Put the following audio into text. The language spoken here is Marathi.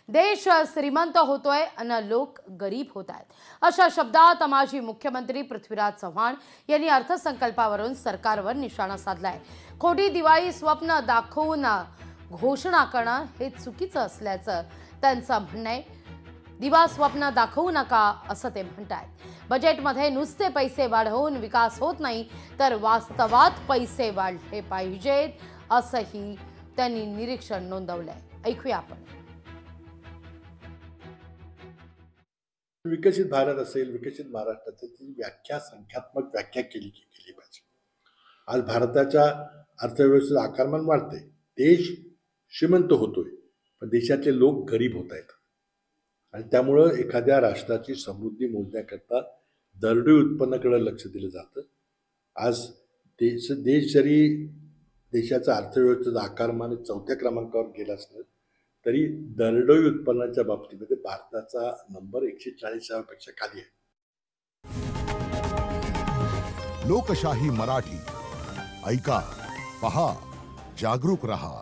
देश श्रीमंत होतोय आणि लोक गरीब होत आहेत, अशा शब्दात माजी मुख्यमंत्री पृथ्वीराज चव्हाण यांनी अर्थसंकल्पावरून सरकारवर निशाणा साधलाय। खोटी दिवाळी स्वप्न दाखवून घोषणा करणं हे चुकीचं असल्याचं त्यांचं म्हणणं आहे। दिवा स्वप्न दाखवू नका असं ते म्हणतात। बजेटमध्ये नुसते पैसे वाढवून विकास होत नाही, तर वास्तवात पैसे वाढले पाहिजेत असंही त्यांनी निरीक्षण नोंदवलंय। ऐकूया आपण। विकसित भारत असेल, विकसित महाराष्ट्र असेल, ती व्याख्या संख्यात्मक व्याख्या केली पाहिजे। आज भारताच्या अर्थव्यवस्थेचं आकारमान वाढते, देश श्रीमंत होतोय, पण देशातले लोक गरीब होत आहेत आणि त्यामुळं एखाद्या राष्ट्राची समृद्धी मोजण्याकरता दरडोई उत्पन्नाकडे लक्ष दिलं जातं। आज देश जरी देशाचा अर्थव्यवस्थेचा आकारमान 4थ्या क्रमांकावर गेला असलं तरी दरडोई उत्पन्नाच्या बाबतीमध्ये भारताचा नंबर 140 पेक्षा खाली आहे। लोकशाही मराठी ऐका, पहा, जागरूक रहा।